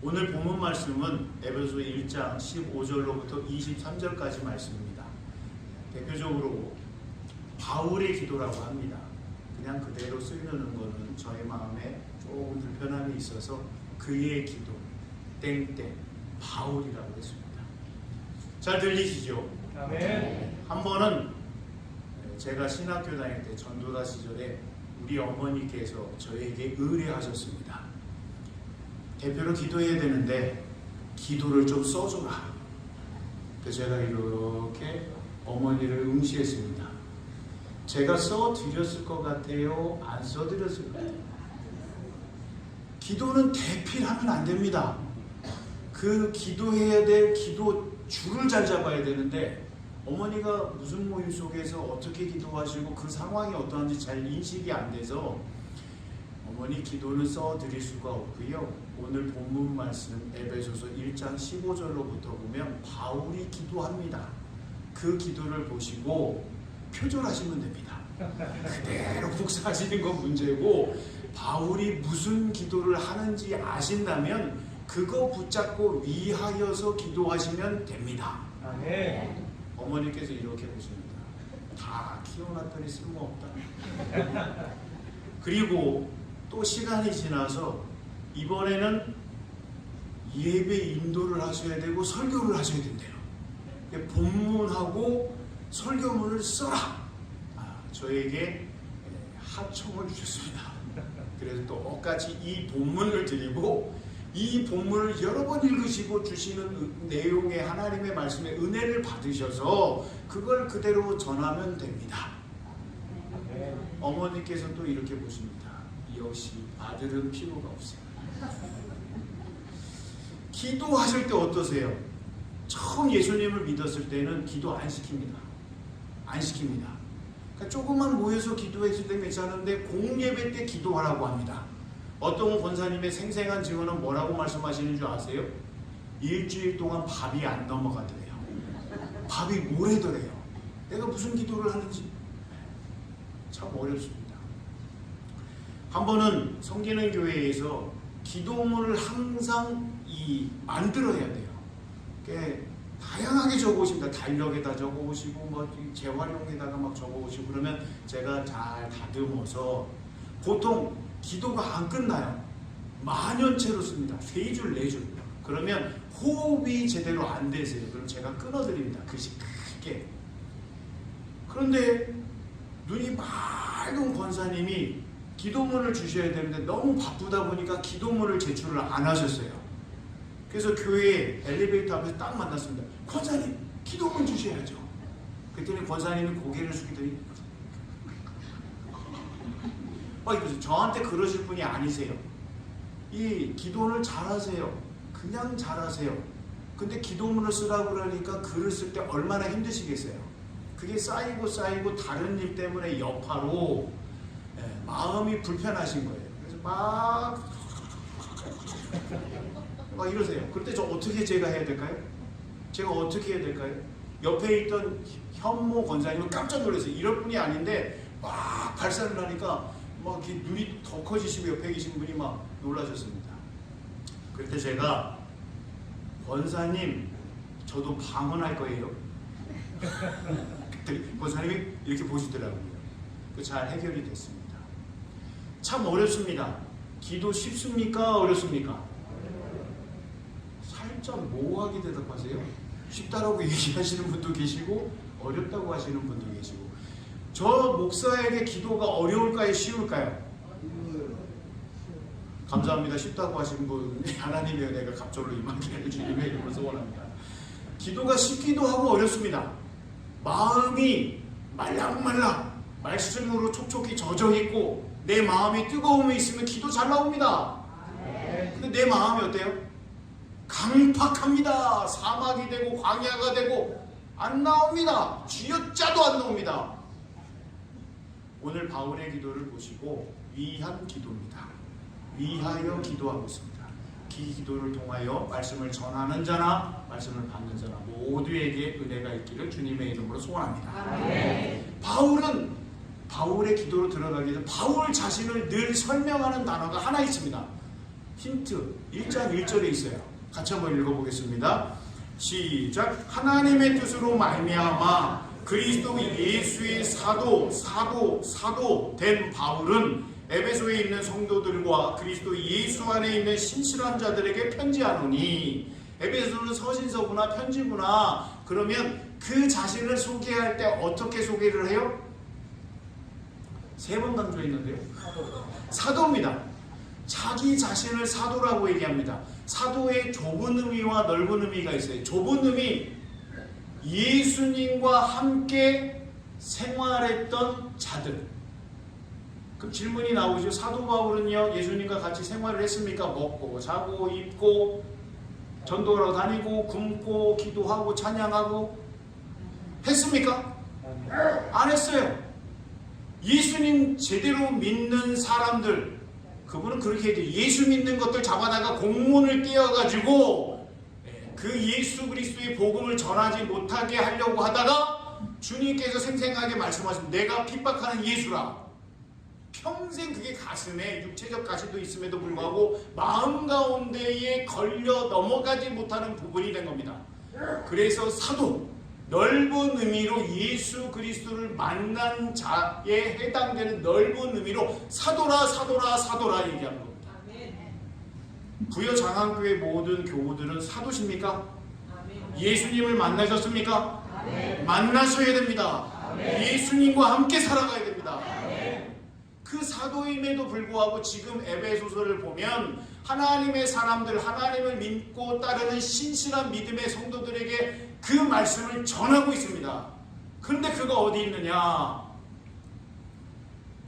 오늘 본문 말씀은 에베소 1장 15절로부터 23절까지 말씀입니다. 대표적으로 바울의 기도라고 합니다. 그냥 그대로 쓰려는 것은 저의 마음에 조금 불편함이 있어서 그의 기도, 땡땡, 바울이라고 했습니다. 잘 들리시죠? 아멘. 한 번은 제가 신학교 다닐 때 전도사 시절에 우리 어머니께서 저에게 의뢰하셨습니다. 대표로 기도해야 되는데 기도를 좀 써줘라. 그래서 제가 이렇게 어머니를 응시했습니다. 제가 써드렸을 것 같아요? 안 써드렸을 것 같아요? 기도는 대필하면 안 됩니다. 그 기도해야 될 기도 줄을 잘 잡아야 되는데 어머니가 무슨 모임 속에서 어떻게 기도하시고 그 상황이 어떠한지 잘 인식이 안 돼서 어머니 기도는 써드릴 수가 없고요. 오늘 본문 말씀 에베소서 1장 15절로부터 보면 바울이 기도합니다. 그 기도를 보시고 표절하시면 됩니다. 그대로 묵상하시는 건 문제고 바울이 무슨 기도를 하는지 아신다면 그거 붙잡고 위하여서 기도하시면 됩니다. 아멘. 어머니께서 이렇게 보십니다. 다 키워놨더니 쓸모없다. 그리고 또 시간이 지나서 이번에는 예배 인도를 하셔야 되고 설교를 하셔야 된대요. 본문하고 설교문을 써라. 저에게 하청을 주셨습니다. 그래서 똑같이 이 본문을 드리고 이 본문을 여러 번 읽으시고 주시는 내용의 하나님의 말씀의 은혜를 받으셔서 그걸 그대로 전하면 됩니다. 어머니께서 또 이렇게 보십니다. 역시 아들은 필요가 없어요. 기도하실 때 어떠세요? 처음 예수님을 믿었을 때는 기도 안 시킵니다. 안 시킵니다. 그러니까 조금만 모여서 기도했을 때 괜찮은데 공예배 때 기도하라고 합니다. 어떤 권사님의 생생한 증언은 뭐라고 말씀하시는 줄 아세요? 일주일 동안 밥이 안 넘어가더래요. 밥이 모래더래요. 내가 무슨 기도를 하는지 참 어렵습니다. 한 번은 성기는 교회에서 기도문을 항상 만들어야 돼요. 다양하게 적어오십니다. 달력에다 적어오시고 재활용에다가 막 적어오시고 그러면 제가 잘 다듬어서 보통 기도가 안 끝나요. 만연체로 씁니다. 3줄, 4줄. 그러면 호흡이 제대로 안 되세요. 그럼 제가 끊어드립니다. 글씨 크게. 그런데 눈이 맑은 권사님이 기도문을 주셔야 되는데 너무 바쁘다 보니까 기도문을 제출을 안 하셨어요. 그래서 교회 엘리베이터 앞에서 딱 만났습니다. 권사님, 기도문 주셔야죠. 그랬더니 권사님이 고개를 숙이더니 저한테 그러실 분이 아니세요. 이 기도를 잘하세요. 그냥 잘하세요. 근데 기도문을 쓰라고 그러니까 글을 쓸 때 얼마나 힘드시겠어요. 그게 쌓이고 다른 일 때문에 여파로 마음이 불편하신 거예요. 그래서 막 이러세요. 그럴 때 제가 해야 될까요? 제가 어떻게 해야 될까요? 옆에 있던 현모 권사님은 깜짝 놀랐어요. 이럴 분이 아닌데 막 발산을 하니까 막 눈이 더 커지시고 옆에 계신 분이 막 놀라셨습니다. 그때 제가 권사님 저도 방언할 거예요. 권사님이 이렇게 보시더라고요. 잘 해결이 됐습니다. 참 어렵습니다. 기도 쉽습니까? 어렵습니까? 살짝 모호하게 대답하세요. 쉽다라고 얘기하시는 분도 계시고 어렵다고 하시는 분도 계시고. 저 목사에게 기도가 어려울까요? 쉬울까요? 감사합니다. 쉽다고 하신 분 하나님의 은혜가 갑절로 임하기를 주님의 이름으로 소원합니다. 기도가 쉽기도 하고 어렵습니다. 마음이 말랑말랑 말씀으로 촉촉히 젖어있고 내 마음이 뜨거움이 있으면 기도 잘 나옵니다. 근데 내 마음이 어때요? 강팍합니다. 사막이 되고 광야가 되고 안 나옵니다. 쥐어짜도 안 나옵니다. 오늘 바울의 기도를 보시고 위한 기도입니다. 위하여 기도하고 있습니다. 이 기도를 통하여 말씀을 전하는 자나 말씀을 받는 자나 모두에게 은혜가 있기를 주님의 이름으로 소원합니다. 바울은 바울의 기도로 들어가기 전에 바울 자신을 늘 설명하는 단어가 하나 있습니다. 힌트 1장 1절에 있어요. 같이 한번 읽어보겠습니다. 시작. 하나님의 뜻으로 말미암아 그리스도 예수의 사도 된 바울은 에베소에 있는 성도들과 그리스도 예수 안에 있는 신실한 자들에게 편지하노니. 에베소는 서신서구나 편지구나. 그러면 그 자신을 소개할 때 어떻게 소개를 해요? 3번 강조했는데요. 사도입니다. 자기 자신을 사도라고 얘기합니다. 사도의 좁은 의미와 넓은 의미가 있어요. 좁은 의미, 예수님과 함께 생활했던 자들. 그럼 질문이 나오죠. 사도 바울은요, 예수님과 같이 생활을 했습니까? 먹고 자고 입고 전도하러 다니고 굶고 기도하고 찬양하고 했습니까? 안 했어요. 예수님 제대로 믿는 사람들, 그분은 그렇게 해도 예수 믿는 것들 잡아다가 공문을 띄워가지고 그 예수 그리스도의 복음을 전하지 못하게 하려고 하다가 주님께서 생생하게 말씀하십니다. 내가 핍박하는 예수라. 평생 그게 가슴에 육체적 가시도 있음에도 불구하고 마음 가운데에 걸려 넘어가지 못하는 부분이 된 겁니다. 그래서 사도, 넓은 의미로 예수 그리스도를 만난 자에 해당되는 넓은 의미로 사도라 얘기하는 겁니다. 부여장안교회 모든 교우들은 사도십니까? 예수님을 만나셨습니까? 만나셔야 됩니다. 예수님과 함께 살아가야 됩니다. 그 사도임에도 불구하고 지금 에베소서를 보면 하나님의 사람들, 하나님을 믿고 따르는 신실한 믿음의 성도들에게 그 말씀을 전하고 있습니다. 그런데 그가 어디 있느냐?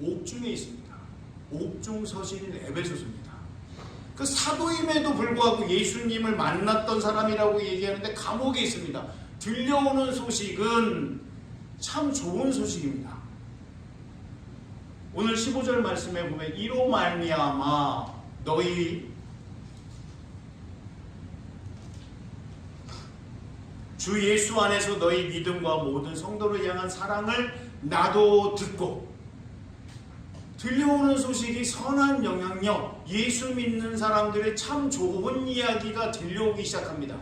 옥중에 있습니다. 옥중 서신인 에베소서입니다. 그 사도임에도 불구하고 예수님을 만났던 사람이라고 얘기하는데 감옥에 있습니다. 들려오는 소식은 참 좋은 소식입니다. 오늘 15절 말씀에 보면 이로 말미암아 너희 주 예수 안에서 너희 믿음과 모든 성도를 향한 사랑을 나도 듣고. 들려오는 소식이 선한 영향력, 예수 믿는 사람들의 참 좋은 이야기가 들려오기 시작합니다.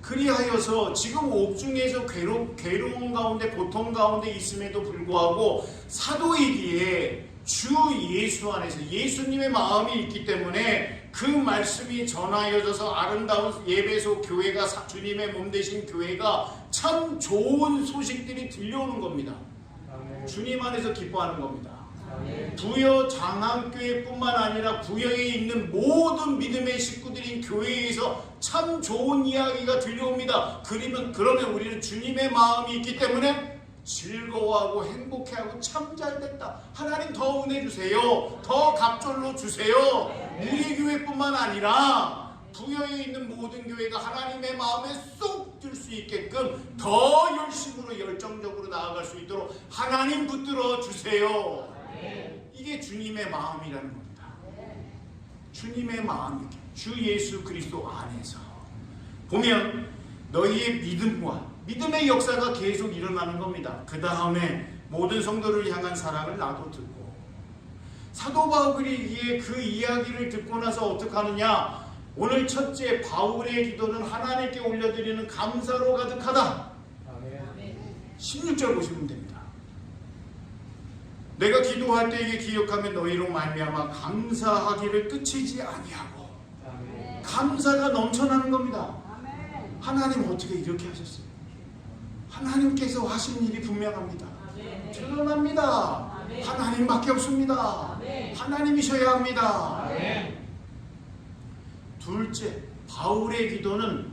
그리하여서 지금 옥중에서 괴로운 가운데 고통 가운데 있음에도 불구하고 사도이기에 주 예수 안에서 예수님의 마음이 있기 때문에 그 말씀이 전하여져서 아름다운 예배소 교회가 주님의 몸 되신 교회가 참 좋은 소식들이 들려오는 겁니다. 주님 안에서 기뻐하는 겁니다. 부여 장안교회뿐만 아니라 부여에 있는 모든 믿음의 식구들인 교회에서 참 좋은 이야기가 들려옵니다. 그러면 우리는 주님의 마음이 있기 때문에 즐거워하고 행복해하고 참 잘됐다. 하나님 더 은혜 주세요. 더 갑절로 주세요. 우리 교회뿐만 아니라 부여에 있는 모든 교회가 하나님의 마음에 쏙 들 수 있게끔 더 열심으로 열정적으로 나아갈 수 있도록 하나님 붙들어 주세요. 이게 주님의 마음이라는 겁니다. 주님의 마음이 주 예수 그리스도 안에서 보면 너희의 믿음의 역사가 계속 일어나는 겁니다. 그 다음에 모든 성도를 향한 사랑을 나도 듣고. 사도 바울이 그 이야기를 듣고 나서 어떻게 하느냐? 오늘 첫째, 바울의 기도는 하나님께 올려드리는 감사로 가득하다. 16절 보시면 됩니다. 내가 기도할 때 이게 기억하면 너희로 말미암아 감사하기를 끝이지 아니하고. 감사가 넘쳐나는 겁니다. 하나님 어떻게 이렇게 하셨어요? 하나님께서 하신 일이 분명합니다. 드러납니다. 하나님밖에 없습니다. 하나님이셔야 합니다. 둘째, 바울의 기도는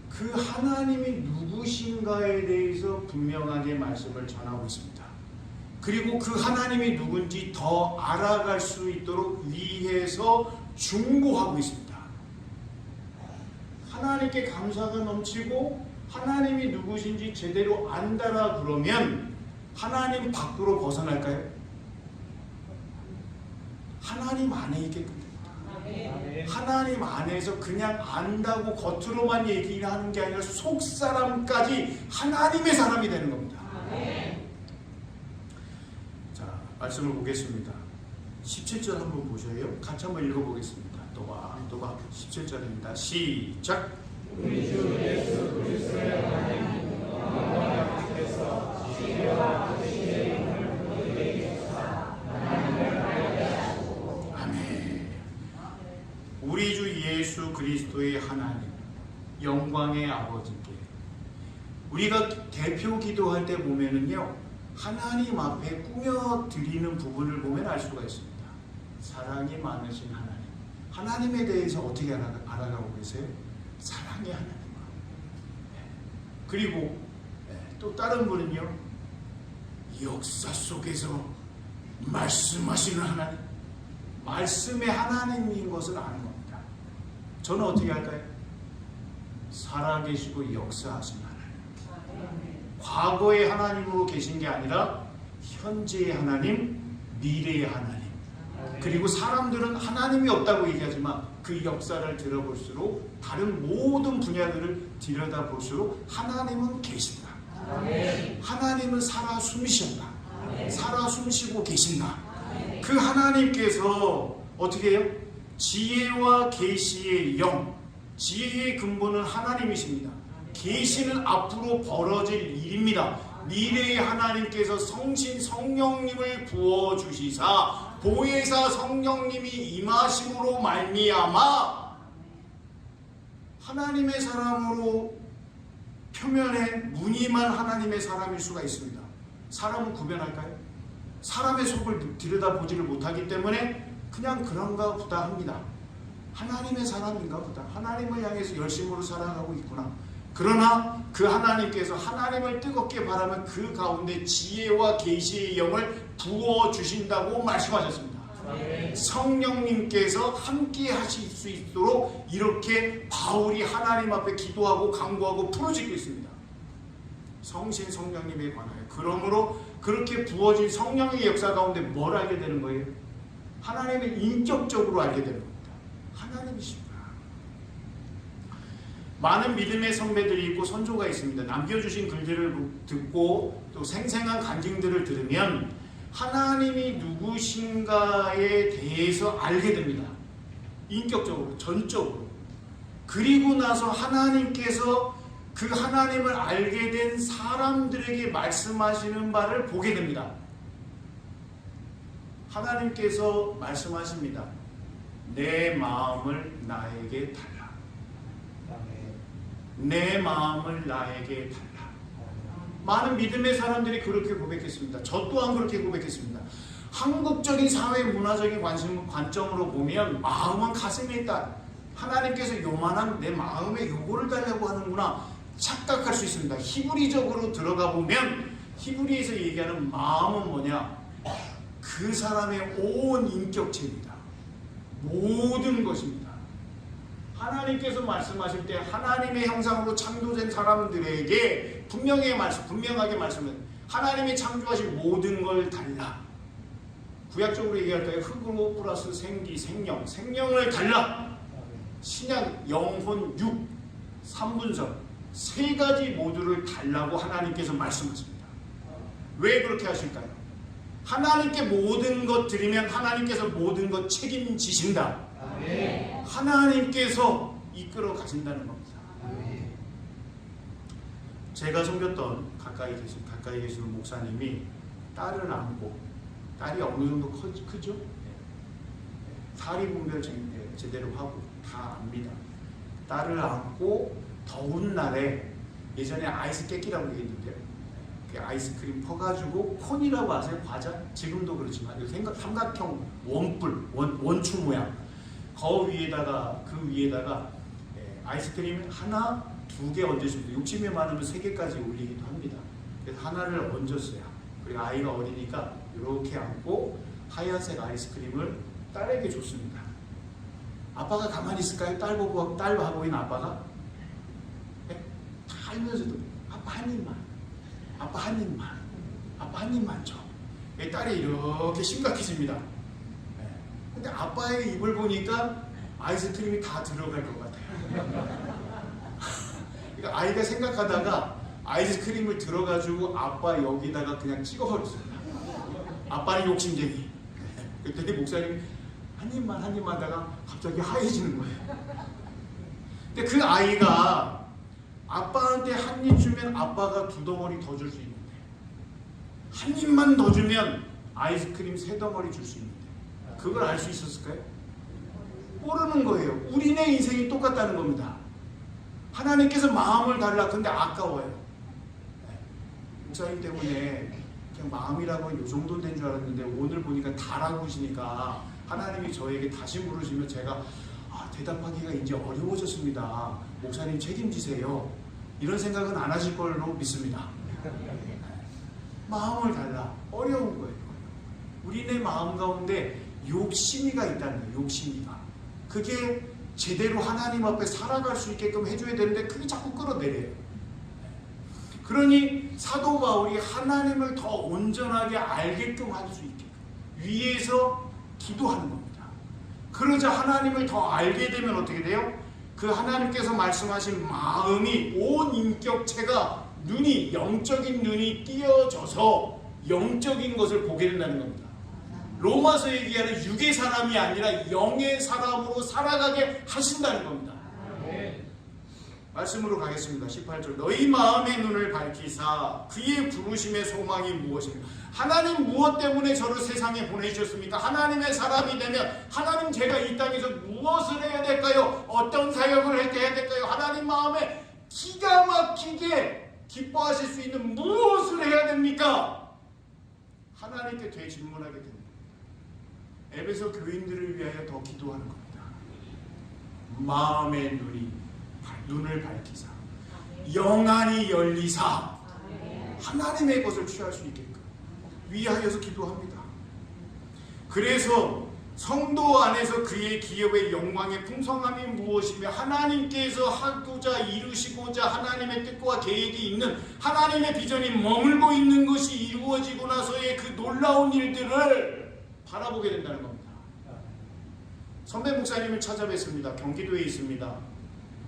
그 하나님이 누구신가에 대해서 분명하게 말씀을 전하고 있습니다. 그리고 그 하나님이 누군지 더 알아갈 수 있도록 위해서 중보하고 있습니다. 하나님께 감사가 넘치고 하나님이 누구신지 제대로 안다라 그러면 하나님 밖으로 벗어날까요? 하나님 안에 있게끔 됩니다. 하나님 안에서 그냥 안다고 겉으로만 얘기를 하는 게 아니라 속사람까지 하나님의 사람이 되는 겁니다. 자, 말씀을 보겠습니다. 17절 한번 보셔요. 같이 한번 읽어보겠습니다. 또박 17절입니다. 시작. 우리 주 예수 그리스도의 하나님 영광하나님께서 지혜와 계시의 힘을 우리에게 주사 하나님을 알게 하시고. 아멘. 우리 주 예수 그리스도의 하나님 영광의 아버지께 우리가 대표 기도할 때 보면은요, 하나님 앞에 꾸며 드리는 부분을 보면 알 수가 있습니다. 사랑이 많으신 하나님, 하나님에 대해서 어떻게 알아가고 계세요? 사랑의 하나님. 그리고 또 다른 분은요, 역사 속에서 말씀하시는 하나님, 말씀의 하나님인 것을 아는 겁니다. 저는 어떻게 할까요? 살아계시고 역사하신 하나님, 과거의 하나님으로 계신 게 아니라 현재의 하나님, 미래의 하나님. 그리고 사람들은 하나님이 없다고 얘기하지만 그 역사를 들어볼수록, 다른 모든 분야들을 들여다볼수록 하나님은 계신다. 하나님은 살아 숨쉬신다. 살아 숨쉬고 계신다. 그 하나님께서 어떻게 해요? 지혜와 계시의 영, 지혜의 근본은 하나님이십니다. 계시는 앞으로 벌어질 일입니다. 미래의 하나님께서 성신 성령님을 부어주시사 보혜사 성령님이 임하심으로 말미암아 하나님의 사람으로 표면에 무늬만 하나님의 사람일 수가 있습니다. 사람은 구별할까요? 사람의 속을 들여다보지를 못하기 때문에 그냥 그런가 보다 합니다. 하나님의 사람인가 보다. 하나님을 향해서 열심으로 살아가고 있구나. 그러나 그 하나님께서 하나님을 뜨겁게 바라면 그 가운데 지혜와 계시의 영을 부어주신다고 말씀하셨습니다. 성령님께서 함께 하실 수 있도록 이렇게 바울이 하나님 앞에 기도하고 간구하고 풀어지고 있습니다. 성신 성령님에 관하여. 그러므로 그렇게 부어진 성령의 역사 가운데 뭘 알게 되는 거예요? 하나님을 인격적으로 알게 되는 겁니다. 하나님이십니다. 많은 믿음의 선배들이 있고 선조가 있습니다. 남겨주신 글들을 듣고 또 생생한 간증들을 들으면 하나님이 누구신가에 대해서 알게 됩니다. 인격적으로, 전적으로. 그리고 나서 하나님께서 그 하나님을 알게 된 사람들에게 말씀하시는 바를 보게 됩니다. 하나님께서 말씀하십니다. 내 마음을 나에게 달라. 내 마음을 나에게 달라. 많은 믿음의 사람들이 그렇게 고백했습니다. 저 또한 그렇게 고백했습니다. 한국적인 사회 문화적인 관점으로 보면 마음은 가슴에 있다. 하나님께서 요만한 내 마음에 요거를 달라고 하는구나 착각할 수 있습니다. 히브리적으로 들어가 보면 히브리에서 얘기하는 마음은 뭐냐? 그 사람의 온 인격체입니다. 모든 것입니다. 하나님께서 말씀하실 때 하나님의 형상으로 창조된 사람들에게 분명하게 말씀을 하나님이 창조하신 모든 걸 달라. 구약적으로 얘기할까요? 흙으로 플러스 생기, 생명을 달라. 신약, 영혼, 육, 삼분석 세 가지 모두를 달라고 하나님께서 말씀하십니다. 왜 그렇게 하실까요? 하나님께 모든 것 드리면 하나님께서 모든 것 책임지신다. 하나님께서 이끌어 가신다는 겁니다. 제가 섬겼던 가까이 계시는 목사님이 딸을 안고, 딸이 어느 정도 크죠? 사리 분별 제대로 하고 다 압니다. 딸을 안고 더운 날에, 예전에 아이스 깨끼라고 얘기했는데요. 아이스크림 퍼가지고 콘이라고 아세요? 과자? 지금도 그렇지만 삼각형 원추 모양. 그 위에다가 아이스크림 하나, 두 개 얹으시면 욕심이 많으면 세 개까지 올리기도 합니다. 그래서 하나를 얹었어요. 그리고 아이가 어리니까 이렇게 안고 하얀색 아이스크림을 딸에게 줬습니다. 아빠가 가만히 있을까요? 딸 하고 있는 아빠가 다 알면서도 아빠 한 입만, 아빠 한 입만, 아빠 한 입만 줘. 딸이 이렇게 심각해집니다. 근데 아빠의 입을 보니까 아이스크림이 다 들어갈 것 같아요. 그러니까 아이가 생각하다가 아이스크림을 들어가지고 아빠 여기다가 그냥 찍어버렸습니다. 아빠는 욕심쟁이. 그랬더니 목사님, 한 입만 하다가 갑자기 하얘지는 거예요. 근데 그 아이가 아빠한테 한 입 주면 아빠가 2덩어리 더 줄 수 있는데, 한 입만 더 주면 아이스크림 3덩어리 줄 수 있는데, 그걸 알 수 있었을까요? 모르는 거예요. 우리네 인생이 똑같다는 겁니다. 하나님께서 마음을 달라. 근데 아까워요. 목사님 때문에 그냥 마음이라고 요 정도 된 줄 알았는데 오늘 보니까 다라고 하시니까 하나님이 저에게 다시 물으시면 제가 대답하기가 이제 어려워졌습니다. 목사님 책임지세요. 이런 생각은 안 하실 걸로 믿습니다. 마음을 달라. 어려운 거예요. 우리네 마음 가운데 욕심이가 있다는 거예요. 욕심이가. 그게 제대로 하나님 앞에 살아갈 수 있게끔 해줘야 되는데 그게 자꾸 끌어내려요. 그러니 사도 바울이 하나님을 더 온전하게 알게끔 할 수 있게끔 위에서 기도하는 겁니다. 그러자 하나님을 더 알게 되면 어떻게 돼요? 그 하나님께서 말씀하신 마음이 온 인격체가 눈이, 영적인 눈이 띄어져서 영적인 것을 보게 된다는 겁니다. 로마서 얘기하는 육의 사람이 아니라 영의 사람으로 살아가게 하신다는 겁니다. 말씀으로 가겠습니다. 18절. 너희 마음의 눈을 밝히사 그의 부르심의 소망이 무엇입니까? 하나님 무엇 때문에 저를 세상에 보내주셨습니까? 하나님의 사람이 되면 하나님 제가 이 땅에서 무엇을 해야 될까요? 어떤 사역을 해야 될까요? 하나님 마음에 기가 막히게 기뻐하실 수 있는 무엇을 해야 됩니까? 하나님께 되질문하게 됩니다. 에베소 교인들을 위하여 더 기도하는 겁니다. 마음의 눈을 밝히사 영안이 열리사 하나님의 것을 취할 수 있게끔 위하여서 기도합니다. 그래서 성도 안에서 그의 기업의 영광의 풍성함이 무엇이며 하나님께서 하고자 이루시고자 하나님의 뜻과 계획이 있는 하나님의 비전이 머물고 있는 것이 이루어지고 나서의 그 놀라운 일들을 바라보게 된다는 겁니다. 선배 목사님을 찾아뵙습니다. 경기도에 있습니다.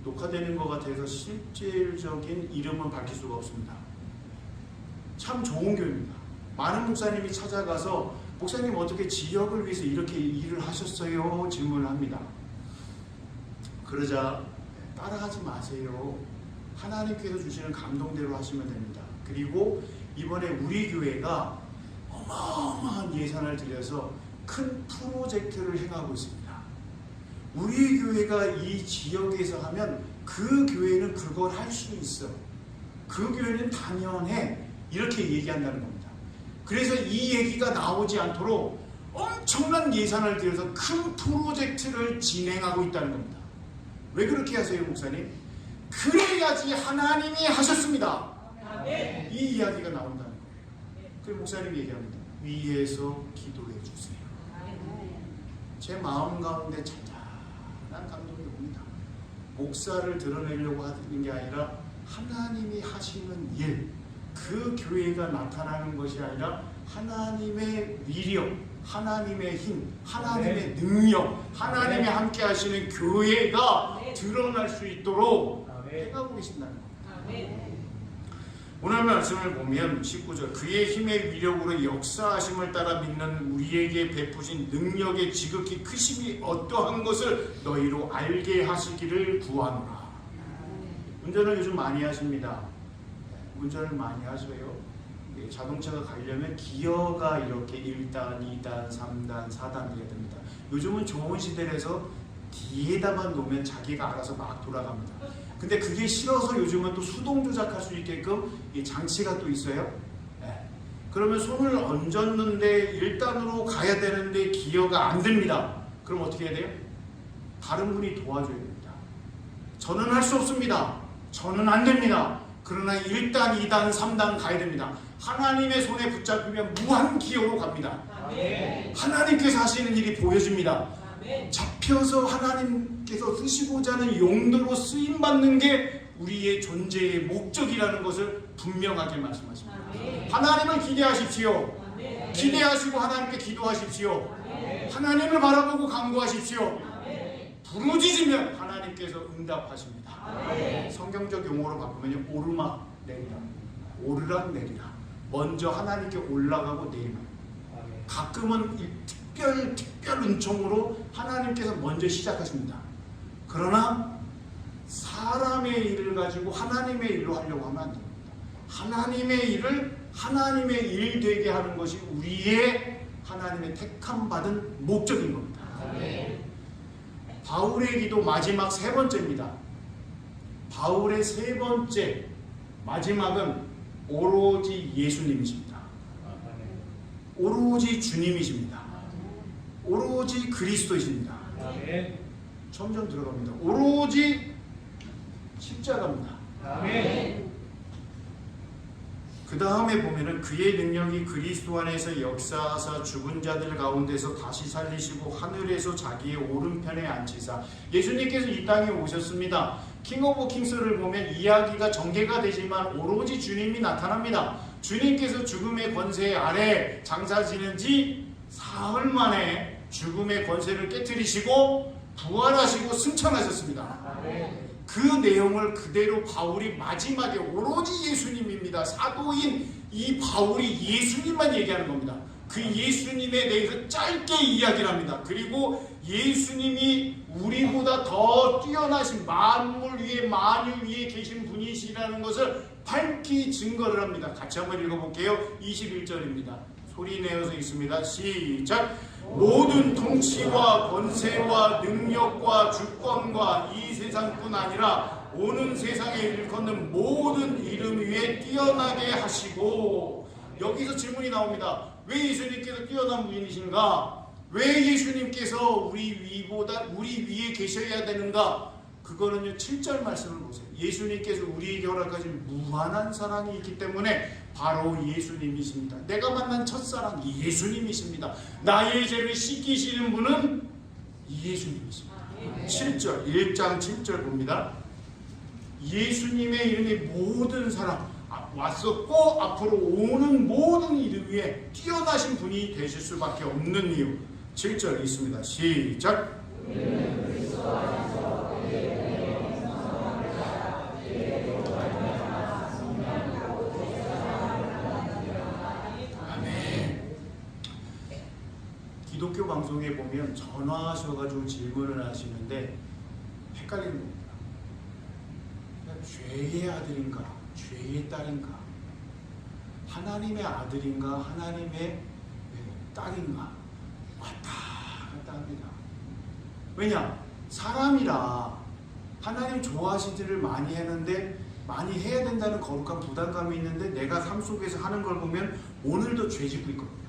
녹화되는 것 같아서 실질적인 이름은 밝힐 수가 없습니다. 참 좋은 교회입니다. 많은 목사님이 찾아가서 목사님 어떻게 지역을 위해서 이렇게 일을 하셨어요? 질문을 합니다. 그러자 따라하지 마세요. 하나님께서 주시는 감동대로 하시면 됩니다. 그리고 이번에 우리 교회가 어마어마한 예산을 들여서 큰 프로젝트를 해가고 있습니다. 우리 교회가 이 지역에서 하면 그 교회는 그걸 할 수 있어. 그 교회는 당연해. 이렇게 얘기한다는 겁니다. 그래서 이 얘기가 나오지 않도록 엄청난 예산을 들여서 큰 프로젝트를 진행하고 있다는 겁니다. 왜 그렇게 하세요, 목사님? 그래야지 하나님이 하셨습니다. 이 이야기가 나온다는 거예요. 그래서 목사님이 얘기합니다. 위에서 기도해 주세요. 제 마음 가운데 잔잔한 감동이 옵니다. 목사를 드러내려고 하는 게 아니라 하나님이 하시는 일, 그 교회가 나타나는 것이 아니라 하나님의 위력, 하나님의 힘, 하나님의 능력, 하나님이 함께 하시는 교회가 드러날 수 있도록 해가고 계신다는 겁니다. 오늘 말씀을 보면 19절 그의 힘의 위력으로 역사하심을 따라 믿는 우리에게 베푸신 능력의 지극히 크심이 어떠한 것을 너희로 알게 하시기를 구하노라. 운전을 요즘 많이 하십니다. 운전을 많이 하셔요. 자동차가 가려면 기어가 이렇게 1단, 2단, 3단, 4단 이렇게 됩니다. 요즘은 좋은 시대라서 뒤에다만 놓으면 자기가 알아서 막 돌아갑니다. 근데 그게 싫어서 요즘은 또 수동 조작할 수 있게끔 이 장치가 또 있어요. 네. 그러면 손을 얹었는데 1단으로 가야 되는데 기어가 안 됩니다. 그럼 어떻게 해야 돼요? 다른 분이 도와줘야 됩니다. 저는 할 수 없습니다. 저는 안 됩니다. 그러나 1단, 2단, 3단 가야 됩니다. 하나님의 손에 붙잡히면 무한 기어로 갑니다. 아멘. 하나님께서 하시는 일이 보여집니다. 아멘. 잡혀서 하나님께서 쓰시고자 하는 용도로 쓰임받는 게 우리의 존재의 목적이라는 것을 분명하게 말씀하십니다. 아멘. 하나님을 기대하십시오. 아멘. 기대하시고 하나님께 기도하십시오. 아멘. 하나님을 바라보고 간구하십시오. 아멘. 부르짖으면 하나님께서 응답하십니다. 아멘. 성경적 용어로 바꾸면 오르막 내리라, 오르락 내리라. 먼저 하나님께 올라가고 내리라. 가끔은 특별 은총으로 하나님께서 먼저 시작하십니다. 그러나 사람의 일을 가지고 하나님의 일로 하려고 하면 안 됩니다. 하나님의 일을 하나님의 일 되게 하는 것이 우리의 하나님의 택함 받은 목적인 겁니다. 바울의 기도 마지막 세 번째입니다. 바울의 세 번째 마지막은 오로지 예수님이십니다. 오로지 주님이십니다. 오로지 그리스도이십니다. 점점 들어갑니다. 오로지 십자가입니다. 그 다음에 보면은 그의 능력이 그리스도 안에서 역사하사 죽은 자들 가운데서 다시 살리시고 하늘에서 자기의 오른편에 앉히사. 예수님께서 이 땅에 오셨습니다. 킹 오브 킹스를 보면 이야기가 전개가 되지만 오로지 주님이 나타납니다. 주님께서 죽음의 권세 아래 장사 지는 지 사흘 만에 죽음의 권세를 깨뜨리시고 부활하시고 승천하셨습니다. 그 내용을 그대로 바울이 마지막에 오로지 예수님입니다. 사도인 이 바울이 예수님만 얘기하는 겁니다. 그 예수님에 대해서 짧게 이야기를 합니다. 그리고 예수님이 우리보다 더 뛰어나신 만물 위에 만유 위에 계신 분이시라는 것을 밝히 증거를 합니다. 같이 한번 읽어볼게요. 21절입니다. 소리 내어서 있습니다. 시작. 모든 통치와 권세와 능력과 주권과 이 세상뿐 아니라 오는 세상에 일컫는 모든 이름 위에 뛰어나게 하시고. 여기서 질문이 나옵니다. 왜 예수님께서 뛰어난 분이신가? 왜 예수님께서 우리 위에 계셔야 되는가? 그거는요 7절 말씀을 보세요. 예수님께서 우리에게 허락하신 무한한 사랑이 있기 때문에 바로 예수님이십니다. 내가 만난 첫사랑 예수님이십니다. 나의 죄를 씻기시는 분은 예수님이십니다. 7절 1장 7절 봅니다. 예수님의 이름이 모든 사람 왔었고 앞으로 오는 모든 이름 위에 뛰어나신 분이 되실 수밖에 없는 이유. 7절 있습니다. 시작. 기독교 방송에 보면 전화하셔가지고 질문을 하시는데 헷갈리는 겁니다. 죄의 아들인가 죄의 딸인가, 하나님의 아들인가 하나님의 딸인가 왔다 갔다 합니다. 왜냐? 사람이라 하나님 좋아하시는 일을 많이 하는데 많이 해야 된다는 거룩한 부담감이 있는데 내가 삶 속에서 하는 걸 보면 오늘도 죄 짓고 있거든요.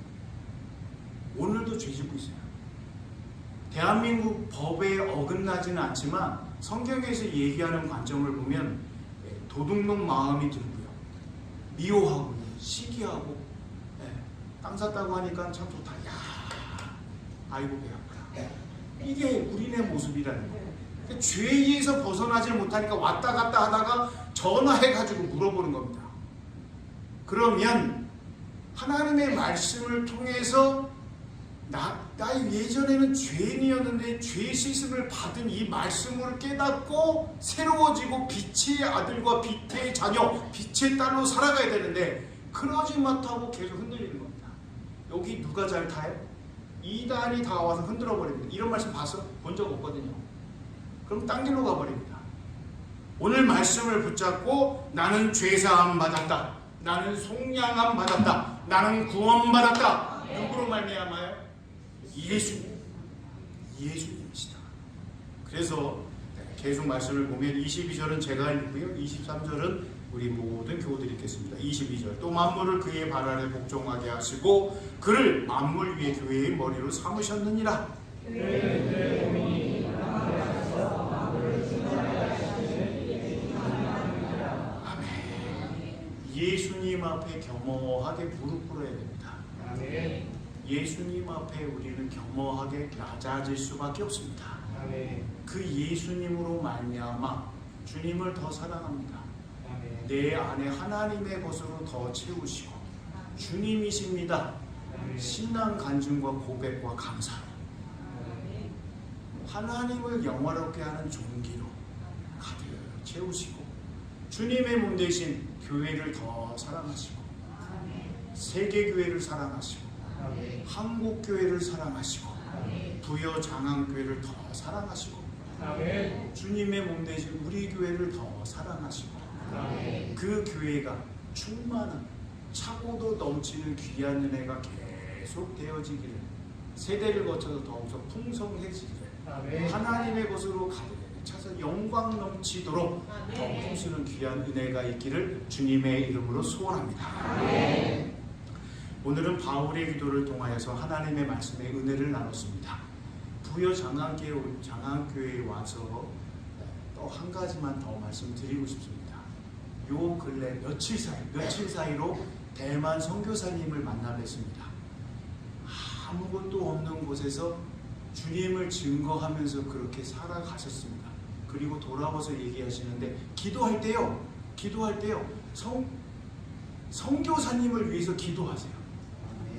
오늘도 죄 짓고 있어요. 대한민국 법에 어긋나지는 않지만 성경에서 얘기하는 관점을 보면 도둑놈 마음이 들고요. 미워하고 시기하고 땅 샀다고 하니까 참 좋다. 야, 아이고 배 아프다. 이게 우리네 모습이라는 거예요. 죄에서 벗어나지 못하니까 왔다 갔다 하다가 전화해가지고 물어보는 겁니다. 그러면 하나님의 말씀을 통해서 나 예전에는 죄인이었는데 죄 씻음을 받은 이 말씀을 깨닫고 새로워지고 빛의 아들과 빛의 자녀, 빛의 딸로 살아가야 되는데 그러지 못하고 계속 흔들리는 겁니다. 여기 누가 잘 타요? 이단이 다 와서 흔들어 버립니다. 이런 말씀 봤어? 본 적 없거든요. 그럼 딴 길로 가버립니다. 오늘 말씀을 붙잡고 나는 죄사함 받았다. 나는 속량함 받았다. 나는 구원 받았다. 누구로 말미암아요? 예수님이시다. 그래서 계속 말씀을 보면 22절은 제가 읽고요. 23절은 우리 모든 교우들이 읽겠습니다. 22절 또 만물을 그의 발 아래 복종하게 하시고 그를 만물 위에 교회의 머리로 삼으셨느니라. 아멘. 예수님 앞에 겸허하게 무릎 꿇어야 됩니다. 아멘. 예수님 앞에 우리는 겸허하게 낮아질 수밖에 없습니다. 아멘. 그 예수님으로 말미암아 주님을 더 사랑합니다. 아멘. 내 안에 하나님의 것으로 더 채우시고 주님이십니다. 아멘. 신앙 간증과 고백과 감사로 아멘. 하나님을 영화롭게 하는 종기로 가득 채우시고 주님의 몸 대신 교회를 더 사랑하시고 아멘. 세계교회를 사랑하시고 아멘. 한국교회를 사랑하시고 아멘. 부여 장안교회를 더 사랑하시고 아멘. 주님의 몸되신 우리 교회를 더 사랑하시고 아멘. 그 교회가 충만한 차고도 넘치는 귀한 은혜가 계속 되어지기를 세대를 거쳐서 더욱더 풍성해지기를 아멘. 하나님의 것으로 가득 차서 영광 넘치도록 더 풍수는 귀한 은혜가 있기를 주님의 이름으로 소원합니다. 아멘. 오늘은 바울의 기도를 통하여서 하나님의 말씀의 은혜를 나눴습니다. 부여 장안교회에 와서 또 한 가지만 더 말씀드리고 싶습니다. 요 근래 며칠 사이로 대만 선교사님을 만나 뵀습니다. 아무것도 없는 곳에서 주님을 증거하면서 그렇게 살아가셨습니다. 그리고 돌아와서 얘기하시는데 기도할 때요 선교사님을 위해서 기도하세요.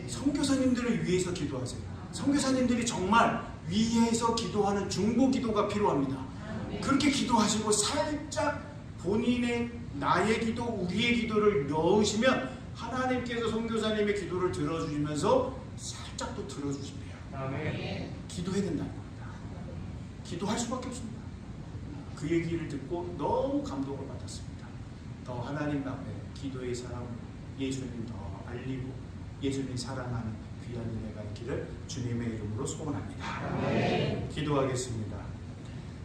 선교사님들을 위해서 기도하세요. 선교사님들이 정말 위에서 기도하는 중보 기도가 필요합니다. 그렇게 기도하시고 살짝 본인의 나의 기도, 우리의 기도를 넣으시면 하나님께서 선교사님의 기도를 들어주시면서 살짝 또 들어주신대요. 아멘. 기도해야 된다는 겁니다. 기도할 수밖에 없습니다. 그 얘기를 듣고 너무 감동을 받았습니다. 더 하나님 앞에 기도의 사랑을 예수님 더 알리고 예수님 사랑하는 귀한 은혜가 있기를 주님의 이름으로 소원합니다. 아멘. 기도하겠습니다.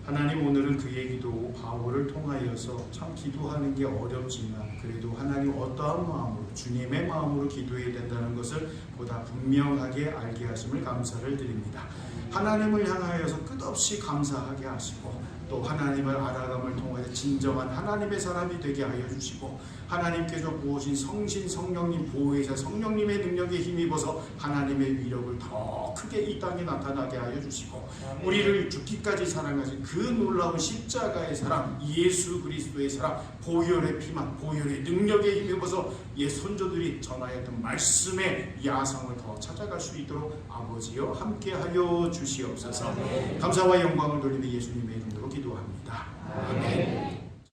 하나님, 오늘은 그의 기도 바울을 통하여서 참 기도하는 게 어렵지만 그래도 하나님 어떠한 마음으로 주님의 마음으로 기도해야 된다는 것을 보다 분명하게 알게 하심을 감사를 드립니다. 하나님을 향하여서 끝없이 감사하게 하시고 또 하나님을 알아감을 통하여 진정한 하나님의 사람이 되게 하여 주시고 하나님께서 부으신 성신 성령님 보호이사 성령님의 능력에 힘입어서 하나님의 위력을 더 크게 이 땅에 나타나게 하여 주시고 우리를 죽기까지 사랑하신 그 놀라운 십자가의 사랑 예수 그리스도의 사랑 보혈의 피만 보혈의 능력에 힘입어서 옛 선조들이 전하였던 말씀의 야성을 더 찾아갈 수 있도록 아버지여 함께하여 주시옵소서. 감사와 영광을 돌리며 예수님의 이름으로 기도합니다. 아멘.